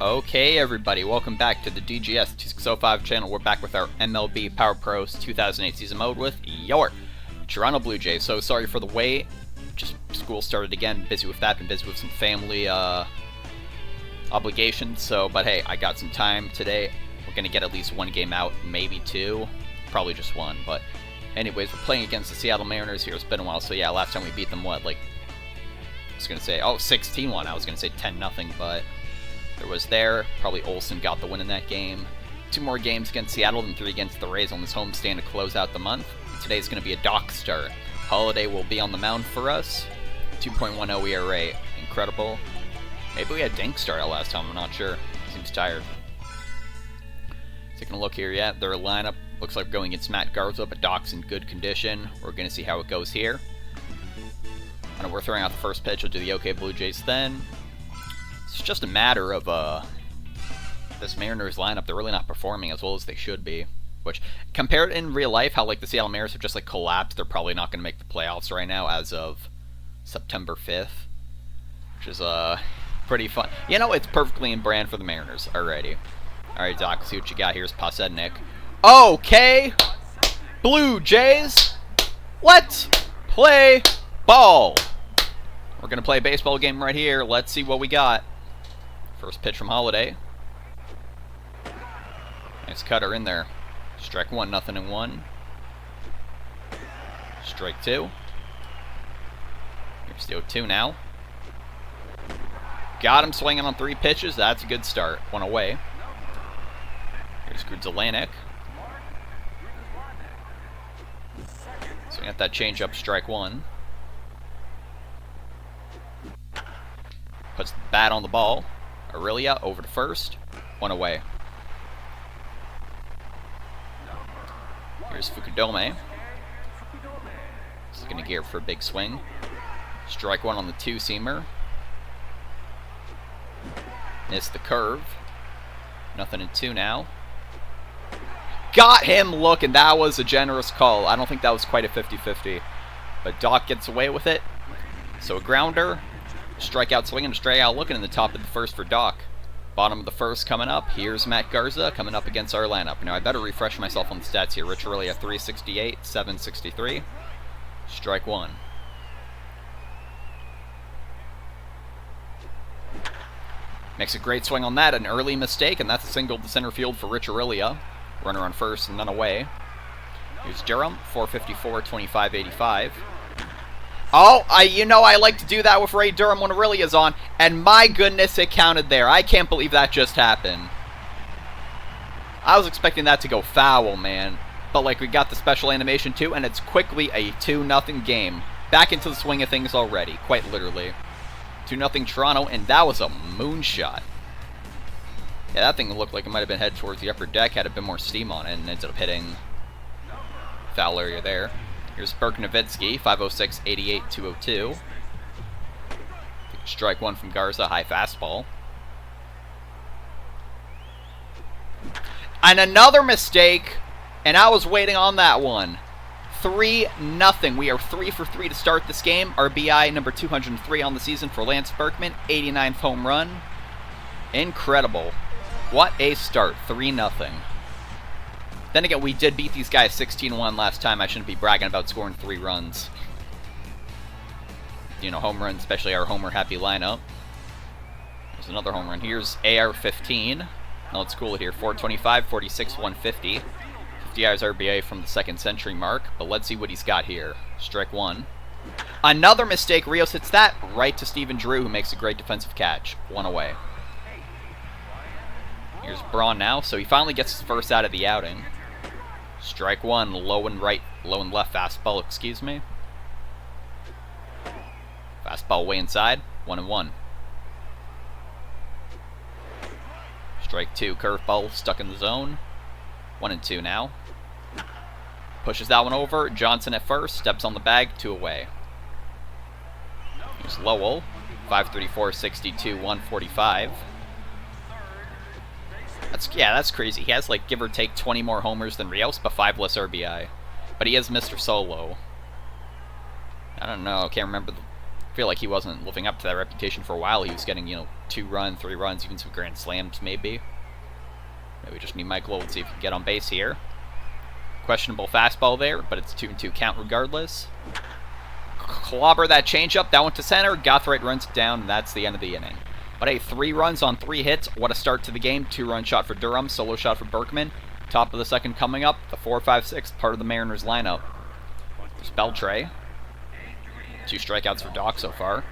Okay, everybody, welcome back to the DGS 2605 channel. We're back with our MLB Power Pros 2008 season mode with your Toronto Blue Jays. So sorry for the wait. Just school started again. Busy with that. Been busy with some family obligations. But hey, I got some time today. We're gonna get at least one game out, maybe two, probably just one. But anyways, we're playing against the Seattle Mariners here. It's been a while. So yeah, last time we beat them, what, like, I was gonna say, 16-1. I was gonna say 10-0, but there was probably Olsen got the win in that game. 2 more games against Seattle and 3 against the Rays on this homestand to close out the month. Today's going to be a dock start. Halladay will be on the mound for us. 2.10 ERA. Incredible. Maybe we had Dink start out last time. I'm not sure. Seems tired. Taking a look here yet. Their lineup looks like we're going against Matt Garza, but Doc's in good condition. We're going to see how it goes here. And we're throwing out the first pitch. We'll do the OK Blue Jays then. It's just a matter of this Mariners lineup. They're really not performing as well as they should be. Which, compared in real life, how like the Seattle Mariners have just like collapsed, they're probably not going to make the playoffs right now as of September 5th. Which is pretty fun. You know, it's perfectly in brand for the Mariners already. Alright, Doc, let's see what you got here. Is Posednik. Okay! Blue Jays! Let's play ball! We're going to play a baseball game right here. Let's see what we got. First pitch from Halladay. Nice cutter in there. Strike 1, 0-1. Strike 2. Here's the 0-2 now. Got him swinging on 3 pitches. That's a good start. 1 away. Here's Grudzielanek. Swing at that changeup. Strike 1. Puts the bat on the ball. Aurelia over to first. 1 away. Here's Fukudome. This is going to gear up for a big swing. Strike 1 on the 2-seamer. Missed the curve. 0-2 now. Got him looking. That was a generous call. I don't think that was quite a 50-50. But Doc gets away with it. So a grounder. Strikeout swinging, strikeout looking in the top of the first for Doc. Bottom of the first coming up. Here's Matt Garza coming up against our lineup. Now I better refresh myself on the stats here. Rich Aurelia 368, 763. Strike 1. Makes a great swing on that. An early mistake, and that's a single to center field for Rich Aurelia. Runner on first and none away. Here's Durham, 454, 25, 85. Oh, I like to do that with Ray Durham when Aurelia's on, and my goodness, it counted there. I can't believe that just happened. I was expecting that to go foul, man. But, like, we got the special animation, too, and it's quickly a 2-0 game. Back into the swing of things already, quite literally. 2-0 Toronto, and that was a moonshot. Yeah, that thing looked like it might have been headed towards the upper deck, had a bit more steam on it, and ended up hitting foul area there. Here's Burke-Novitsky, 506, 88, 202. Strike 1 from Garza, high fastball. And another mistake, and I was waiting on that one. 3-0. We are 3 for 3 to start this game. RBI number 203 on the season for Lance Berkman, 89th home run. Incredible. What a start, 3-0. Then again, we did beat these guys 16-1 last time. I shouldn't be bragging about scoring 3 runs. You know, home runs, especially our homer-happy lineup. There's another home run. Here's AR-15. Now let's cool it here. 425, 46, 150. 50 yards RBI from the second century mark. But let's see what he's got here. Strike 1. Another mistake. Rios hits that right to Stephen Drew, who makes a great defensive catch. 1 away. Here's Braun now. So he finally gets his first out of the outing. Strike 1, low and left fastball, excuse me. Fastball way inside, 1-1. Strike 2, curveball stuck in the zone. 1-2 now. Pushes that one over. Johnson at first, steps on the bag, 2 away. Here's Lowell, 534, 62, 145. That's crazy. He has, like, give or take 20 more homers than Rios, but 5 less RBI. But he is Mr. Solo. I don't know. I can't remember I feel like he wasn't living up to that reputation for a while. He was getting, 2 runs, 3 runs, even some grand slams, maybe. Maybe we just need Mike Lowell to see if he can get on base here. Questionable fastball there, but it's 2-2 count regardless. Clobber that changeup, that went to center. Gothright runs it down, and that's the end of the inning. But hey, 3 runs on 3 hits. What a start to the game. 2-run shot for Durham, solo shot for Berkman. Top of the second coming up. The 4-5-6, part of the Mariners lineup. There's Beltre. 2 strikeouts for Doc so far.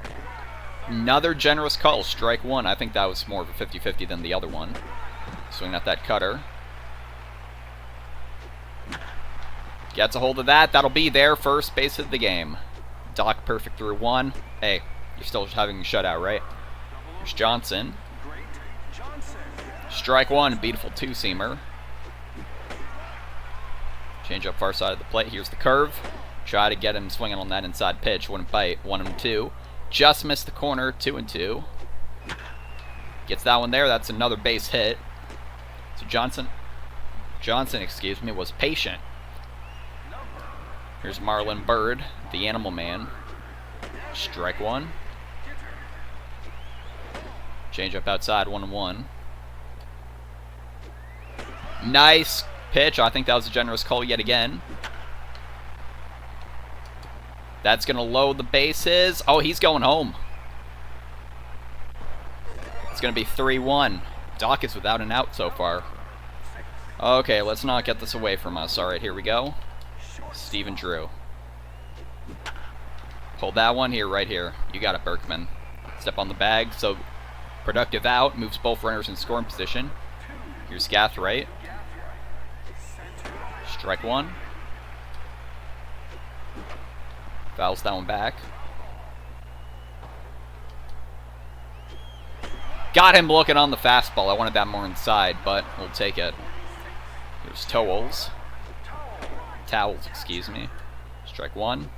Another generous call, strike 1. I think that was more of a 50-50 than the other one. Swing at that cutter. Gets a hold of that. That'll be their first base of the game. Doc perfect through 1. Hey, you're still having a shutout, right? There's Johnson. Strike 1, beautiful 2-seamer. Change up far side of the plate. Here's the curve. Try to get him swinging on that inside pitch. Wouldn't bite. 1-2. Just missed the corner. 2-2. Gets that one there. That's another base hit. So Johnson, was patient. Here's Marlon Byrd, the Animal Man. Strike 1. Change up outside, 1-1. Nice pitch. I think that was a generous call yet again. That's going to load the bases. Oh, he's going home. It's going to be 3-1. Doc is without an out so far. Okay, let's not get this away from us. All right, here we go. Steven Drew. Hold that one here, right here. You got it, Berkman. Step on the bag. So, productive out. Moves both runners in scoring position. Here's Gathright. Strike 1. Fouls that one back. Got him looking on the fastball. I wanted that more inside, but we'll take it. Here's Towles, excuse me. Strike 1.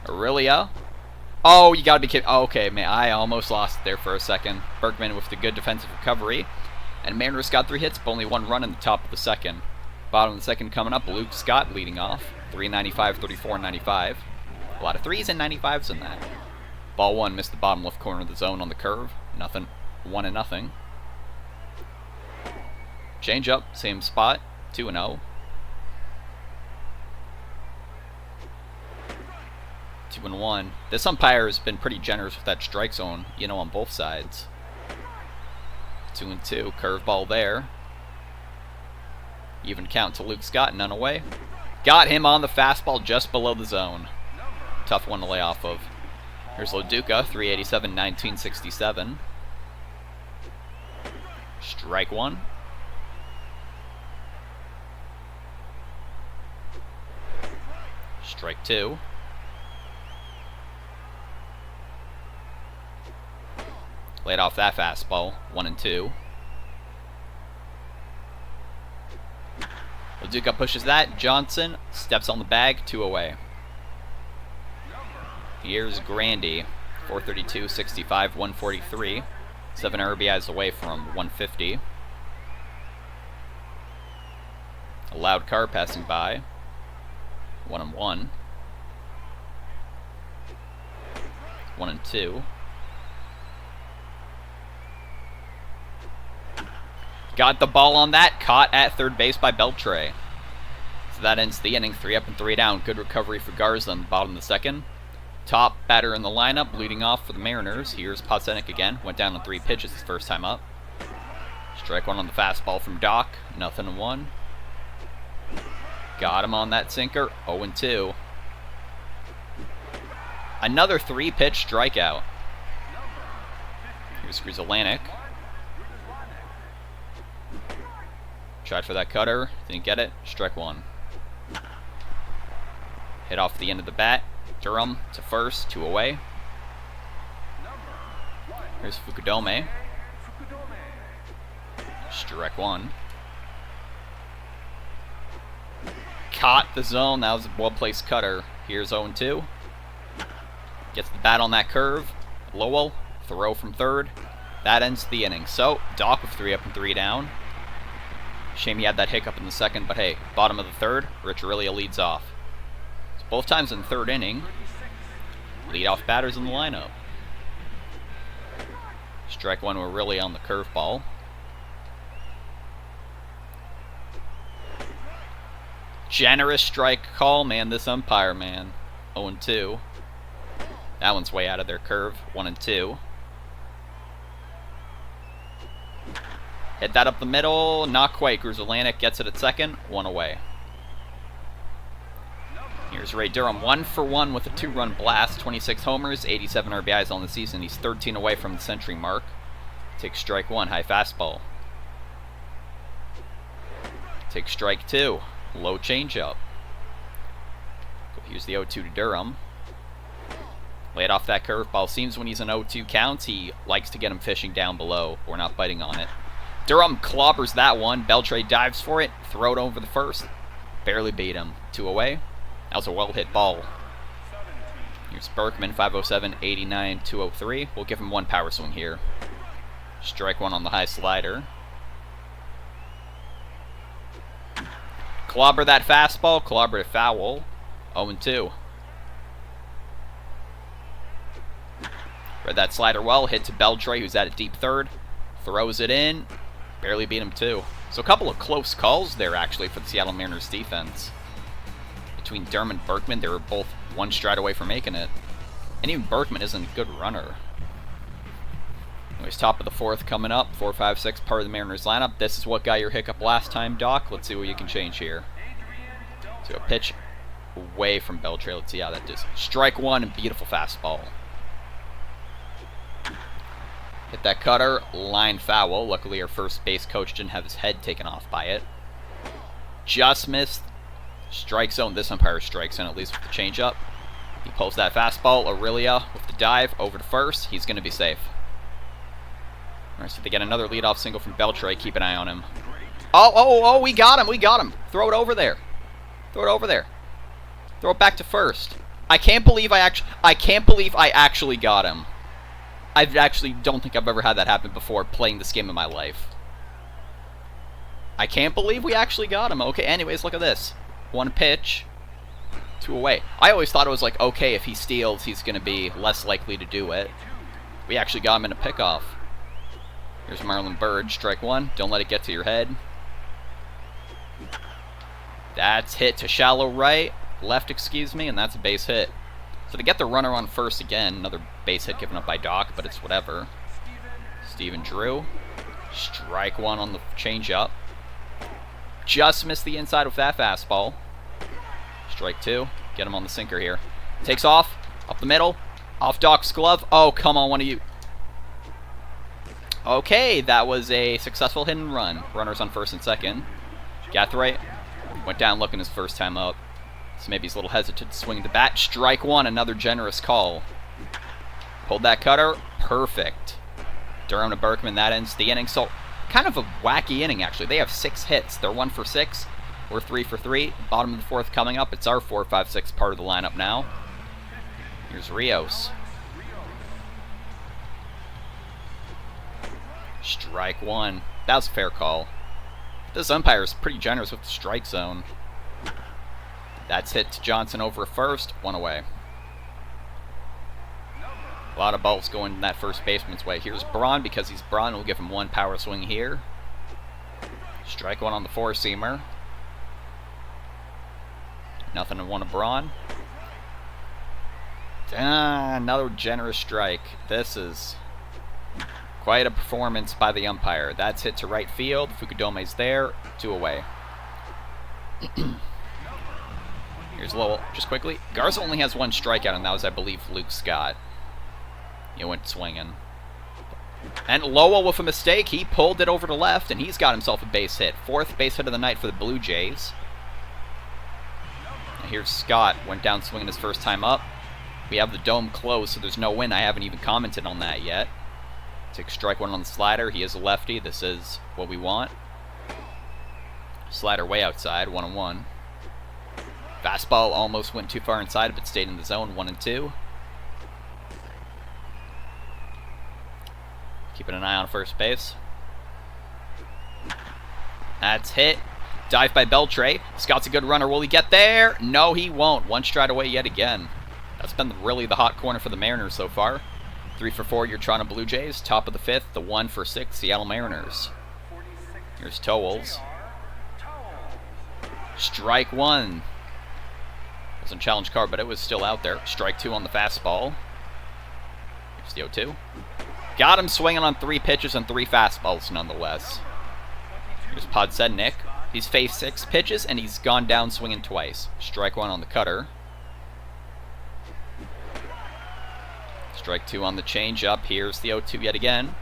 Aurelia. Oh, you gotta be kidding. Oh, okay, man, I almost lost it there for a second. Bergman with the good defensive recovery. And Mariners got 3 hits, but only 1 run in the top of the second. Bottom of the second coming up, Luke Scott leading off. 395, 34, 95. A lot of 3s and 95s in that. Ball 1 missed the bottom left corner of the zone on the curve. Nothing. 1-0. Change up, same spot. 2-0. 2-1. This umpire has been pretty generous with that strike zone, on both sides. 2-2. Curveball there. Even count to Luke Scott, none away. Got him on the fastball just below the zone. Tough one to lay off of. Here's Loduca, 387, 1967. Strike 1. Strike 2. Laid off that fastball, 1-2. Loduca pushes that. Johnson steps on the bag, 2 away. Here's Grandy, 432, 65, 143. 7 RBIs away from 150. A loud car passing by. 1-1. 1-2. Got the ball on that. Caught at third base by Beltre. So that ends the inning. 3 up and 3 down. Good recovery for Garza on the bottom of the second. Top batter in the lineup, leading off for the Mariners. Here's Pocenik again. Went down on 3 pitches his first time up. Strike 1 on the fastball from Doc. 0-1. Got him on that sinker. 0-2. Another 3-pitch strikeout. Here's Grizzolanek. Tried for that cutter. Didn't get it. Strike 1. Hit off the end of the bat. Durham to first, 2 away. Here's Fukudome. Strike 1. Caught the zone. That was a well-placed cutter. Here's 0-2. Gets the bat on that curve. Lowell, throw from third. That ends the inning. So, Doc with 3 up and 3 down. Shame he had that hiccup in the second, but hey, bottom of the third, Rich Aurelia leads off. both times in the third inning. Leadoff batters in the lineup. Strike one, we're really on the curveball. Generous strike call, man. This umpire, man. 0-2. That one's way out of their curve. 1-2. Hit that up the middle. Not quite. Gruzelanek gets it at second. 1 away. Here's Ray Durham. 1 for 1 with a 2-run blast. 26 homers, 87 RBIs on the season. He's 13 away from the century mark. Takes strike one. High fastball. Takes strike two. Low changeup. Here's the 0-2 to Durham. Lay it off that curveball. Seems when he's in 0-2 counts, he likes to get him fishing down below. We're not biting on it. Durham clobbers that one. Beltre dives for it. Throw it over the first. Barely beat him. 2 away. That was a well-hit ball. Here's Berkman. 507, 89, 203. We'll give him 1 power swing here. Strike one on the high slider. Clobber that fastball. Clobber it foul. 0-2. Read that slider well. Hit to Beltre, who's at a deep third. Throws it in. Barely beat him too. So a couple of close calls there, actually, for the Seattle Mariners defense. Between Durham and Berkman, they were both 1 stride away from making it. And even Berkman isn't a good runner. Anyways, top of the 4th coming up. 4, 5, 6, part of the Mariners lineup. This is what got your hiccup last time, Doc. Let's see what you can change here. So a pitch away from Beltre. Let's see how that does. Strike one and beautiful fastball. Hit that cutter. Line foul. Luckily, our first base coach didn't have his head taken off by it. Just missed. Strike zone. This umpire strikes in, at least with the changeup. He pulls that fastball. Aurelia with the dive over to first. He's going to be safe. Alright, so they get another leadoff single from Beltre. Keep an eye on him. Oh, we got him. We got him. Throw it over there. Throw it over there. Throw it back to first. I can't believe I actually got him. I actually don't think I've ever had that happen before playing this game in my life. I can't believe we actually got him. Okay, anyways, look at this. 1 pitch, 2 away. I always thought it was like, okay, if he steals, he's going to be less likely to do it. We actually got him in a pickoff. Here's Marlon Byrd. Strike one. Don't let it get to your head. That's hit to shallow right. Left, excuse me, and that's a base hit. So to get the runner on first again, another base hit given up by Doc, but it's whatever. Steven Drew. Strike one on the changeup. Just missed the inside with that fastball. Strike two. Get him on the sinker here. Takes off. Up the middle. Off Doc's glove. Oh, come on, one of you. Okay, that was a successful hit and run. Runners on first and second. Gathray went down looking his first time up. So maybe he's a little hesitant to swing the bat. Strike one, another generous call. Pulled that cutter. Perfect. Durham to Berkman, that ends the inning. So kind of a wacky inning, actually. They have 6 hits. They're 1 for 6. We're 3 for 3. Bottom of the 4th coming up. It's our 4, 5, 6 part of the lineup now. Here's Rios. Strike one. That was a fair call. This umpire is pretty generous with the strike zone. That's hit to Johnson over first. 1 away. A lot of balls going that first baseman's way. Here's Braun. Because he's Braun, we'll give him 1 power swing here. Strike one on the 4-seamer. Nothing to 1 of Braun. Another generous strike. This is quite a performance by the umpire. That's hit to right field. Fukudome's there. 2 away. Here's Lowell, just quickly. Garza only has 1 strikeout, and that was, I believe, Luke Scott. He went swinging. And Lowell with a mistake. He pulled it over to left, and he's got himself a base hit. 4th base hit of the night for the Blue Jays. And here's Scott. Went down swinging his first time up. We have the dome closed, so there's no win. I haven't even commented on that yet. Takes strike one on the slider. He is a lefty. This is what we want. Slider way outside. 1-1. Fastball almost went too far inside, but stayed in the zone. 1-2. Keeping an eye on first base. That's hit. Dive by Beltre. Scott's a good runner. Will he get there? No, he won't. One stride away yet again. That's been really the hot corner for the Mariners so far. 3 for 4, your Toronto Blue Jays. Top of the 5th, the 1 for 6, Seattle Mariners. Here's Towles. Strike 1. Wasn't challenge card, but it was still out there. Strike 2 on the fastball. Here's the 0-2. Got him swinging on 3 pitches and 3 fastballs nonetheless. Here's Podsednik. He's faced 6 pitches and he's gone down swinging twice. Strike 1 on the cutter. Strike 2 on the changeup. Here's the 0-2 yet again.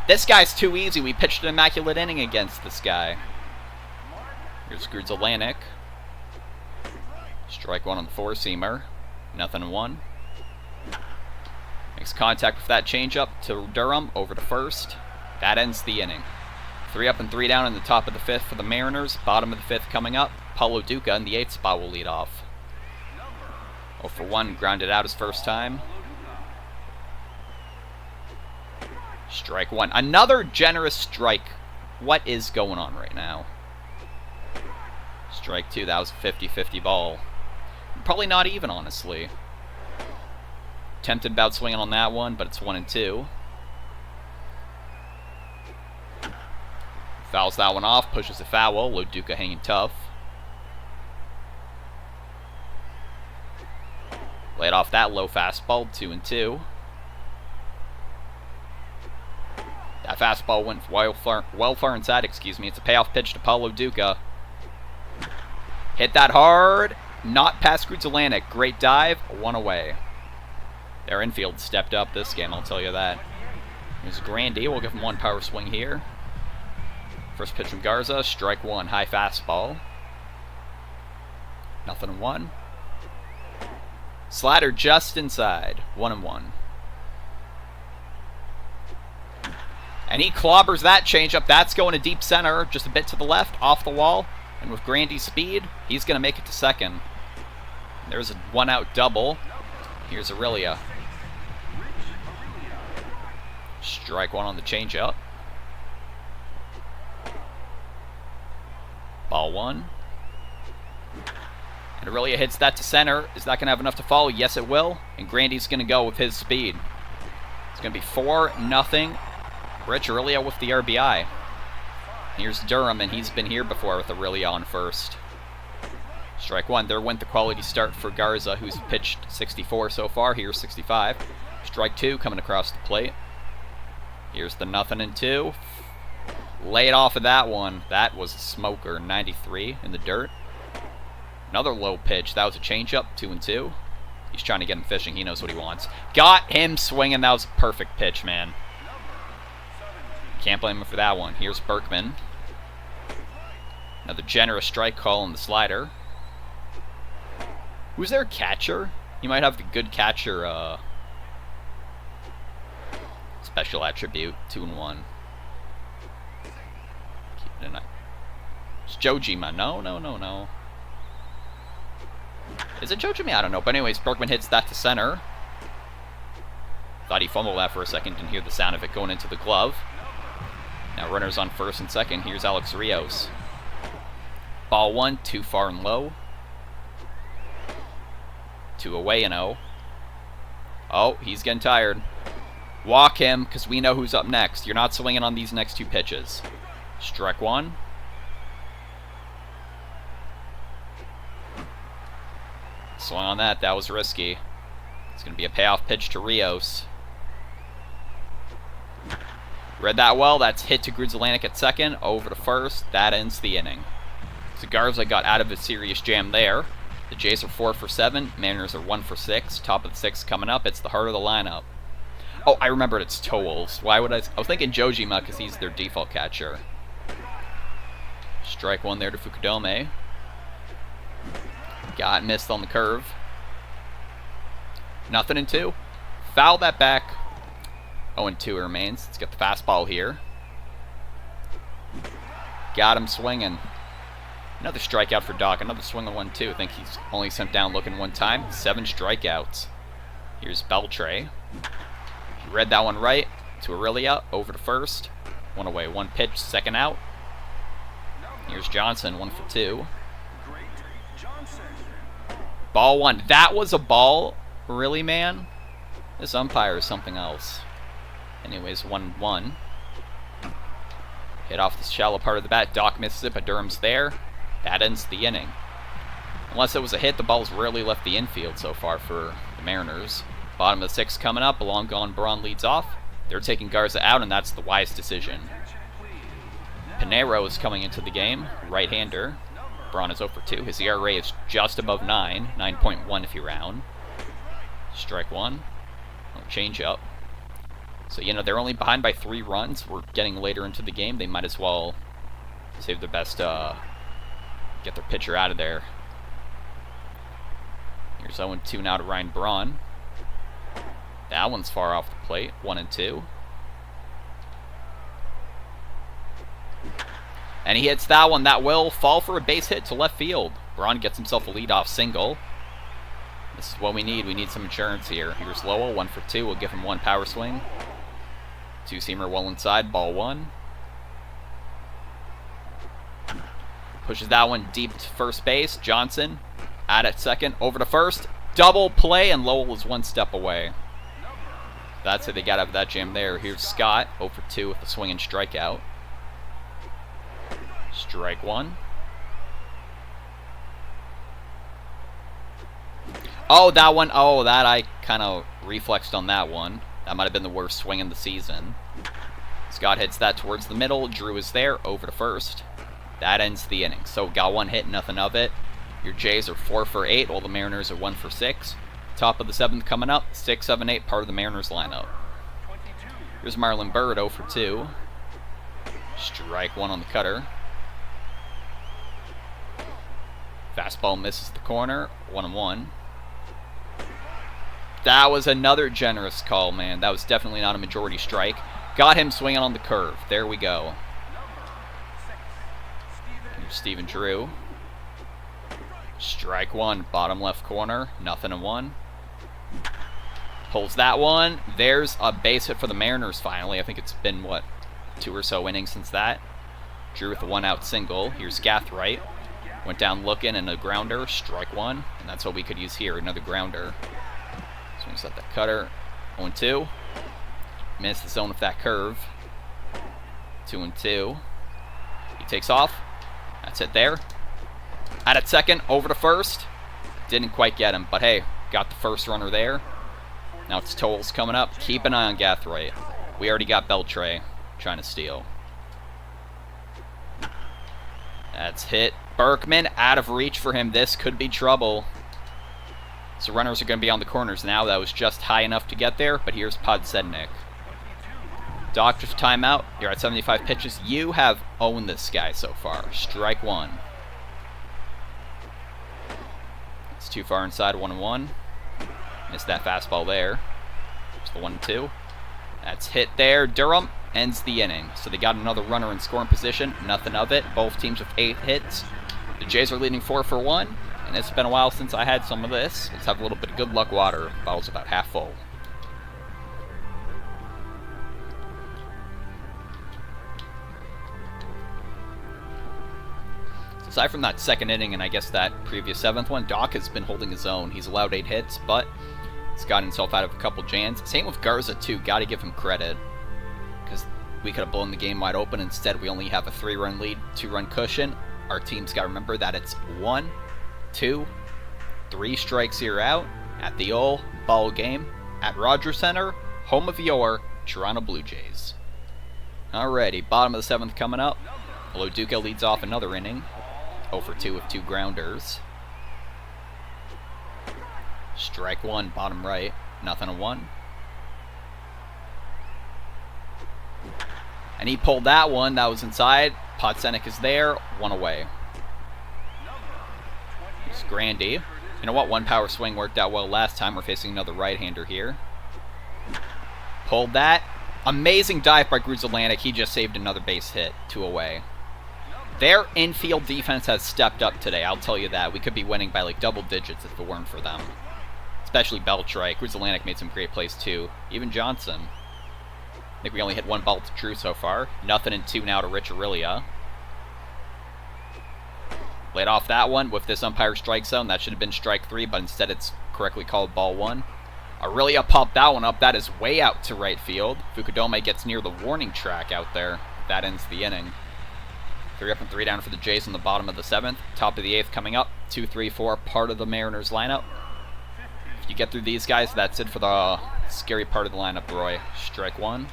This guy's too easy. We pitched an immaculate inning against this guy. Here's Grudzelanic. Strike 1 on the 4-seamer. 0-1. Makes contact with that changeup to Durham. Over to first. That ends the inning. 3 up and 3 down in the top of the 5th for the Mariners. Bottom of the 5th coming up. Paulo Duca in the 8th spot will lead off. 0 for 1. Grounded out his first time. Strike 1. Another generous strike. What is going on right now? Strike 2. That was a 50-50 ball. Probably not even, honestly. Tempted about swinging on that one, but it's 1-2. Fouls that one off. Pushes a foul. Loduca hanging tough. Laid off that low fastball. 2-2. That fastball went well far inside, excuse me. It's a payoff pitch to Paulo Duca. Hit that hard. Not past Grudzelanic. Great dive. 1 away. Their infield stepped up this game, I'll tell you that. Here's Grandy. We'll give him 1 power swing here. First pitch from Garza. Strike 1. High fastball. 0-1. Slider just inside. 1-1. And he clobbers that changeup. That's going to deep center, just a bit to the left, off the wall. And with Grandy's speed, he's going to make it to second. There's a 1-out double. Here's Aurelia. Strike 1 on the changeup. Ball 1. And Aurelia hits that to center. Is that going to have enough to follow? Yes, it will. And Grandy's going to go with his speed. It's going to be 4-0. Rich Aurelia with the RBI. Here's Durham, and he's been here before with Aurelia on first. Strike 1. There went the quality start for Garza, who's pitched 64 so far. Here's 65. Strike 2 coming across the plate. Here's the 0-2. Laid off of that one. That was a smoker. 93 in the dirt. Another low pitch. That was a changeup. 2-2. He's trying to get him fishing. He knows what he wants. Got him swinging. That was a perfect pitch, man. Can't blame him for that one. Here's Berkman. Another generous strike call on the slider. Who's their catcher? You might have the good catcher special attribute. 2-1. Keep it in. It's Jojima. No. Is it Jojima? I don't know. But anyways, Berkman hits that to center. Thought he fumbled that for a second. Didn't hear the sound of it going into the glove. Now runners on first and second. Here's Alex Rios. Ball 1, too far and low. 2 away and 0. Oh, he's getting tired. Walk him, because we know who's up next. You're not swinging on these next 2 pitches. Strike 1. Swung on that. That was risky. It's going to be a payoff pitch to Rios. Read that well. That's hit to Grudzelanic at second. Over to first. That ends the inning. So Garza got out of a serious jam there. The Jays are 4 for 7. Mariners are 1 for 6. Top of the 6 coming up. It's the heart of the lineup. Oh, I remembered it's Towles. Why would I was thinking Jojima because he's their default catcher. Strike 1 there to Fukudome. Got missed on the curve. 0-2. Foul that back. 0-2 remains. Let's get the fastball here. Got him swinging. Another strikeout for Doc. Another swing on 1-2. I think he's only sent down looking 1 time. 7 strikeouts. Here's Beltre. He read that one right. To Aurelia. Over to first. 1 away. 1 pitch. 2nd out. Here's Johnson, 1 for 2. Ball 1. That was a ball? Really, man? This umpire is something else. Anyways, 1-1. Hit off the shallow part of the bat. Doc misses it, but Durham's there. That ends the inning. Unless it was a hit, the ball's rarely left the infield so far for the Mariners. Bottom of the 6th coming up. A long gone Braun leads off. They're taking Garza out, and that's the wise decision. Pinero is coming into the game. Right-hander. Braun is 0 for 2. His ERA is just above 9. 9.1 if you round. Strike 1. Change up. So, you know, they're only behind by 3 runs. We're getting later into the game. They might as well save their best, get their pitcher out of there. Here's 0-2 now to Ryan Braun. That one's far off the plate. 1-2. And he hits that one. That will fall for a base hit to left field. Braun gets himself a leadoff single. This is what we need. We need some insurance here. Here's Lowell, 1 for 2. We'll give him 1 power swing. 2-seamer well inside. Ball 1. Pushes that one deep to first base. Johnson out at second. Over to first. Double play, and Lowell is 1 step away. That's it. They got out of that jam there. Here's Scott, 0 for 2 with a swing and strikeout. Strike 1. Oh, that one. Oh, that I kind of reflexed on that one. That might have been the worst swing in the season. Scott hits that towards the middle. Drew is there. Over to first. That ends the inning. So got 1 hit, nothing of it. Your Jays are 4 for 8, while the Mariners are 1 for 6. Top of the 7th coming up. 6, 7, 8, part of the Mariners lineup. Here's Marlon Byrd, 0 for 2. Strike 1 on the cutter. Fastball misses the corner. 1-1. That was another generous call, man. That was definitely not a majority strike. Got him swinging on the curve. There we go. Here's Steven Drew. Strike 1, bottom left corner. 0-1. Pulls that one. There's a base hit for the Mariners finally. I think it's been, what, 2 or so innings since that. Drew with a 1-out single. Here's Gathright. Went down looking and a grounder. Strike 1. And that's what we could use here. Another grounder. Swings at that cutter. 0-2. Missed the zone with that curve. 2-2. He takes off. That's it there. Out at second. Over to first. Didn't quite get him. But hey, got the first runner there. Now it's Tolles coming up. Keep an eye on Gathright. We already got Beltre trying to steal. That's hit. Berkman out of reach for him. This could be trouble. So runners are going to be on the corners now. That was just high enough to get there, but here's Podsednik. Doctor's timeout. You're at 75 pitches. You have owned this guy so far. Strike 1. It's too far inside. 1-1. Missed that fastball there. It's the 1-2. That's hit there. Durham ends the inning. So they got another runner in scoring position. Nothing of it. Both teams with 8 hits. The Jays are leading 4 for 1. And it's been a while since I had some of this. Let's have a little bit of good luck water. Bottle's about half full. So aside from that second inning and I guess that previous 7th one, Doc has been holding his own. He's allowed 8 hits, but he's gotten himself out of a couple jams. Same with Garza too. Got to give him credit. Because we could have blown the game wide open. Instead, we only have a 3-run lead, 2-run cushion. Our team's got to remember that it's 1, 2, 3 strikes you're out at the old ball game at Rogers Center, home of your Toronto Blue Jays. Alrighty, bottom of the 7th coming up. Loduca leads off another inning. 0 for 2 with 2 grounders. Strike 1, bottom right. 0-1. And he pulled that one. That was inside. Podsednik is there. 1 away. Here's Grandy. You know what? 1 power swing worked out well last time. We're facing another right-hander here. Pulled that. Amazing dive by Gruzelanek. He just saved another base hit. 2 away. Their infield defense has stepped up today. I'll tell you that. We could be winning by like double digits if it weren't for them. Especially Beltre. Gruzelanek made some great plays too. Even Johnson. I think we only hit 1 ball to Drew so far. 0-2 now to Rich Aurelia. Laid off that one with this umpire strike zone. That should have been strike 3, but instead it's correctly called ball 1. Aurelia popped that one up. That is way out to right field. Fukudome gets near the warning track out there. That ends the inning. 3 up and 3 down for the Jays in the bottom of the 7th. Top of the 8th coming up. 2, 3, 4, part of the Mariners lineup. If you get through these guys, that's it for the scary part of the lineup, Roy. Strike 1.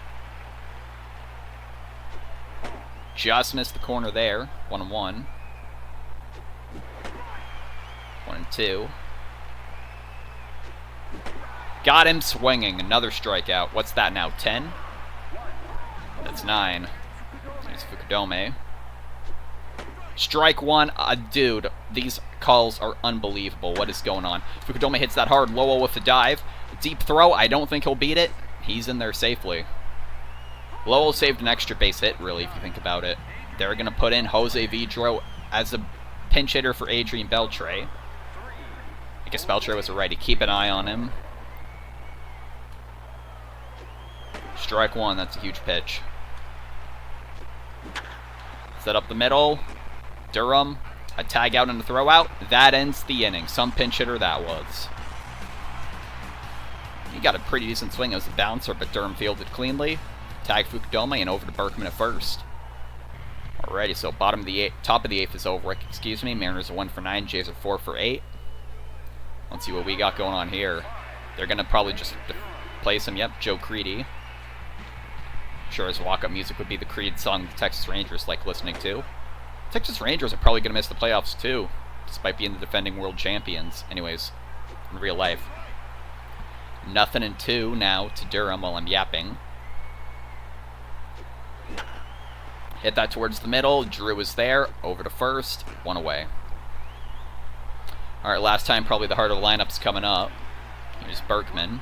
Just missed the corner there. 1-1. 1-2. Got him swinging. Another strikeout. What's that now? 10? That's 9. There's Fukudome. Strike 1. Dude, these calls are unbelievable. What is going on? Fukudome hits that hard. Lowell with the dive. Deep throw. I don't think he'll beat it. He's in there safely. Lowell saved an extra base hit, really, if you think about it. They're going to put in Jose Vidro as a pinch hitter for Adrian Beltre. I guess Beltre was a righty. Keep an eye on him. Strike 1. That's a huge pitch. Set up the middle. Durham. A tag out and a throw out. That ends the inning. Some pinch hitter that was. He got a pretty decent swing as a bouncer, but Durham fielded cleanly. Tag Fukudome and over to Berkman at first. Alrighty, so top of the 8th is over. Excuse me. Mariners are 1 for 9. Jays are 4 for 8. Let's see what we got going on here. They're gonna probably just place him. Yep, Joe Creedy. Sure, his walk-up music would be the Creed song the Texas Rangers like listening to. Texas Rangers are probably gonna miss the playoffs too, despite being the defending world champions. Anyways, in real life. 0-2 now to Durham while I'm yapping. Hit that towards the middle. Drew is there. Over to first. 1 away. Alright, last time probably the heart of the lineup's coming up. Here's Berkman.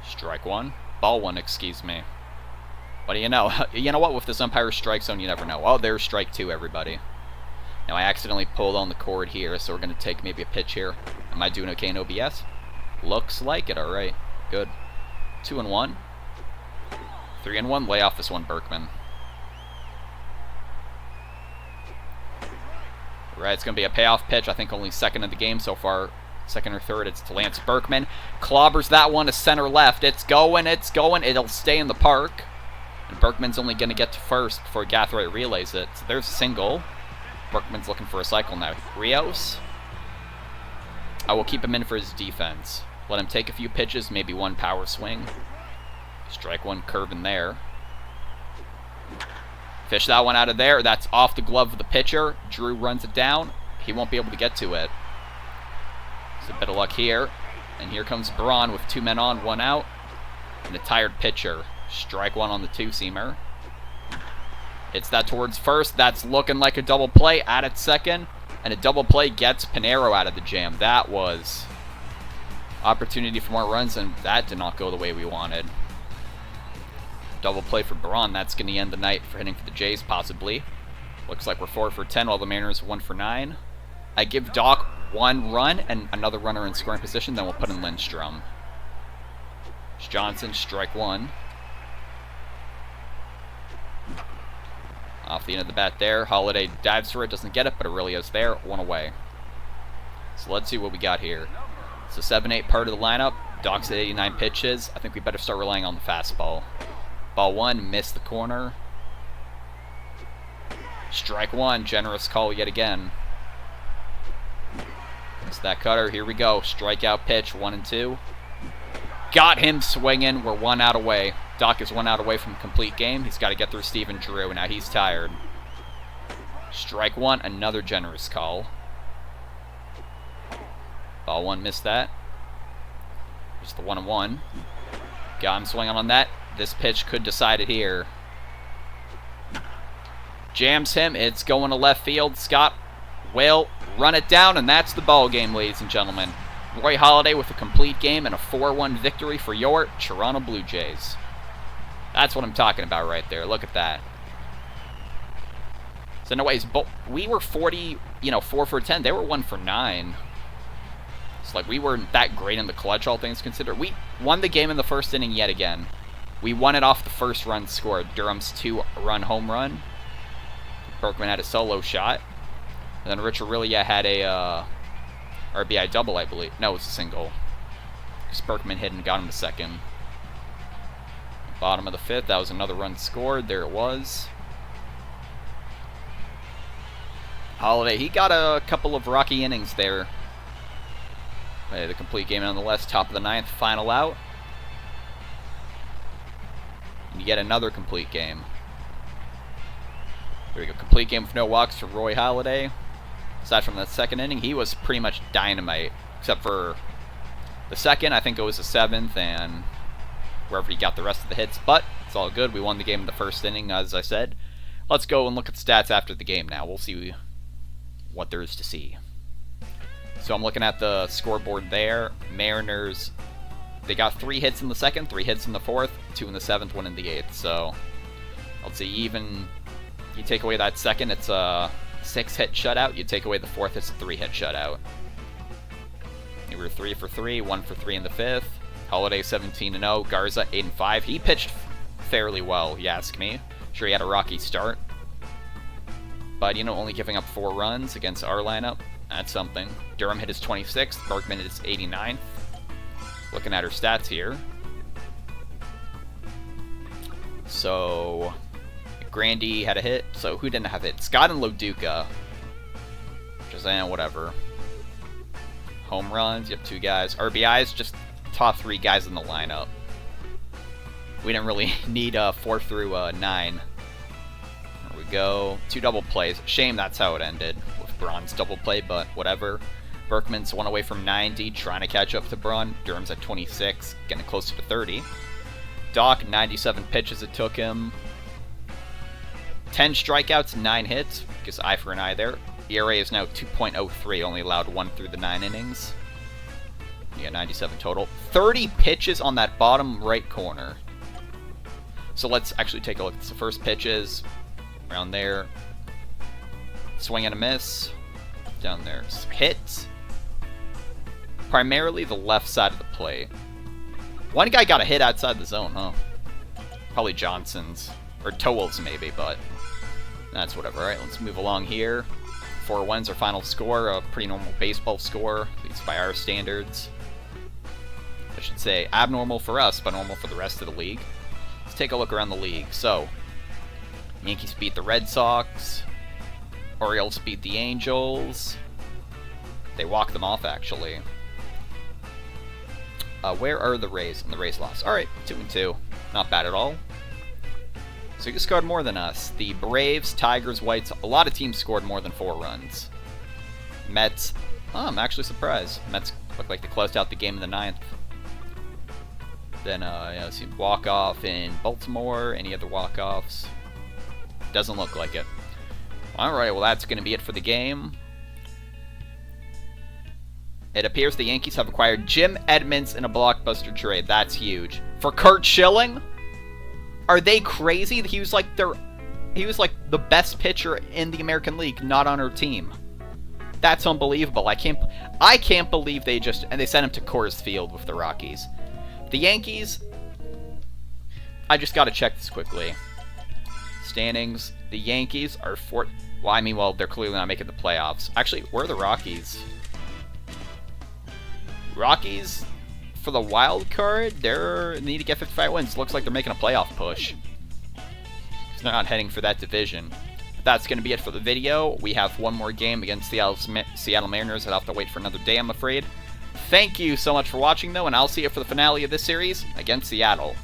Strike 1. Ball 1, excuse me. What do you know? You know what? With this umpire strike zone, you never know. Oh, there's strike 2, everybody. Now, I accidentally pulled on the cord here, so we're going to take maybe a pitch here. Am I doing okay in OBS? Looks like it. Alright. Good. 2-1. 3-1. Lay off this one, Berkman. Right, it's going to be a payoff pitch. I think only second of the game so far. Second or third, it's to Lance Berkman. Clobbers that one to center left. It's going, it's going. It'll stay in the park. And Berkman's only going to get to first before Gathright relays it. So there's a single. Berkman's looking for a cycle now. Rios. I will keep him in for his defense. Let him take a few pitches, maybe one power swing. Strike 1, curve in there. Fish that one out of there. That's off the glove of the pitcher. Drew runs it down. He won't be able to get to it. So a bit of luck here. And here comes Braun with 2 men on, 1 out. And a tired pitcher. Strike 1 on the 2-seamer. Hits that towards first. That's looking like a double play. At its second. And a double play gets Pinheiro out of the jam. That was opportunity for more runs, and that did not go the way we wanted. Double play for Braun. That's going to end the night for hitting for the Jays, possibly. Looks like we're 4 for 10, while the Mariners are 1 for 9. I give Doc 1 run and another runner in scoring position, then we'll put in Lindstrom. Johnson, strike 1. Off the end of the bat there. Halladay dives for it, doesn't get it, but Aurelio's there. 1 away. So let's see what we got here. So 7-8 part of the lineup. Doc's at 89 pitches. I think we better start relying on the fastball. Ball 1, missed the corner. Strike 1, generous call yet again. It's that cutter. Here we go. Strikeout pitch, 1-2. Got him swinging. We're 1 out away. Doc is 1 out away from a complete game. He's got to get through Stephen Drew. Now he's tired. Strike 1, another generous call. Ball 1, missed that. Just the 1-1. Got him swinging on that. This pitch could decide it here. Jams him. It's going to left field. Scott will run it down, and that's the ball game, ladies and gentlemen. Roy Halladay with a complete game and a 4-1 victory for your Toronto Blue Jays. That's what I'm talking about right there. Look at that. So anyways, we were 4 for 10. They were 1 for 9. It's like we weren't that great in the clutch, all things considered. We won the game in the first inning yet again. We won it off the first run scored. Durham's 2-run home run. Berkman had a solo shot. And then Richarillia had a RBI double, I believe. No, it was a single. Because Berkman hit and got him to second. Bottom of the 5th, that was another run scored. There it was. Halladay, he got a couple of rocky innings there. The complete game nonetheless. Top of the 9th, final out. And you get another complete game. There we go. Complete game with no walks for Roy Halladay. Aside from that second inning, he was pretty much dynamite. Except for the second, I think it was the 7th, and wherever he got the rest of the hits. But it's all good. We won the game in the first inning, as I said. Let's go and look at the stats after the game now. We'll see what there is to see. So I'm looking at the scoreboard there. Mariners, they got 3 hits in the second, 3 hits in the 4th, 2 in the 7th, 1 in the 8th. So let's see, even you take away that second, it's a 6-hit shutout. You take away the 4th, it's a 3-hit shutout. We were 3 for 3, 1 for 3 in the 5th. Halladay 17-0, Garza 8-5. He pitched fairly well, you ask me. Sure, he had a rocky start, but only giving up 4 runs against our lineup, that's something. Durham hit his 26th, Berkman hit his 89th. Looking at her stats here. So Grandy had a hit, so who didn't have a hit? Scott and Loduca. Just whatever. Home runs, you have 2 guys. RBIs, just top 3 guys in the lineup. We didn't really need 4 through 9. There we go. 2 double plays. Shame that's how it ended with Braun's double play, but whatever. Berkman's 1 away from 90, trying to catch up to Braun. Durham's at 26, getting closer to 30. Doc, 97 pitches it took him. 10 strikeouts, 9 hits, because eye for an eye there. ERA is now 2.03, only allowed 1 through the 9 innings. Yeah, 97 total. 30 pitches on that bottom right corner. So let's actually take a look at the first pitches. Around there. Swing and a miss. Down there. Hit. Primarily the left side of the plate. One guy got a hit outside the zone, huh? Probably Johnson's. Or Towell's maybe, but that's whatever. Alright, let's move along here. 4-1's our final score. A pretty normal baseball score, at least by our standards. I should say abnormal for us, but normal for the rest of the league. Let's take a look around the league. So, Yankees beat the Red Sox. Orioles beat the Angels. They walked them off, actually. Where are the Rays? And the Rays lost. Alright, 2-2. Not bad at all. So you scored more than us. The Braves, Tigers, Whites, a lot of teams scored more than 4 runs. Mets, I'm actually surprised. Mets looked like they closed out the game in the 9th. Then, see, walk-off in Baltimore. Any other walk-offs? Doesn't look like it. Alright, well that's going to be it for the game. It appears the Yankees have acquired Jim Edmonds in a blockbuster trade. That's huge. For Curt Schilling? Are they crazy? He was like the best pitcher in the American League, not on our team. That's unbelievable. I can't believe they sent him to Coors Field with the Rockies. The Yankees, I just got to check this quickly. Standings. The Yankees are well, they're clearly not making the playoffs. Actually, where are the Rockies? Rockies, for the wild card, they need to get 55 wins. Looks like they're making a playoff push. Because they're not heading for that division. But that's going to be it for the video. We have one more game against the Seattle Mariners. I'll have to wait for another day, I'm afraid. Thank you so much for watching, though, and I'll see you for the finale of this series against Seattle.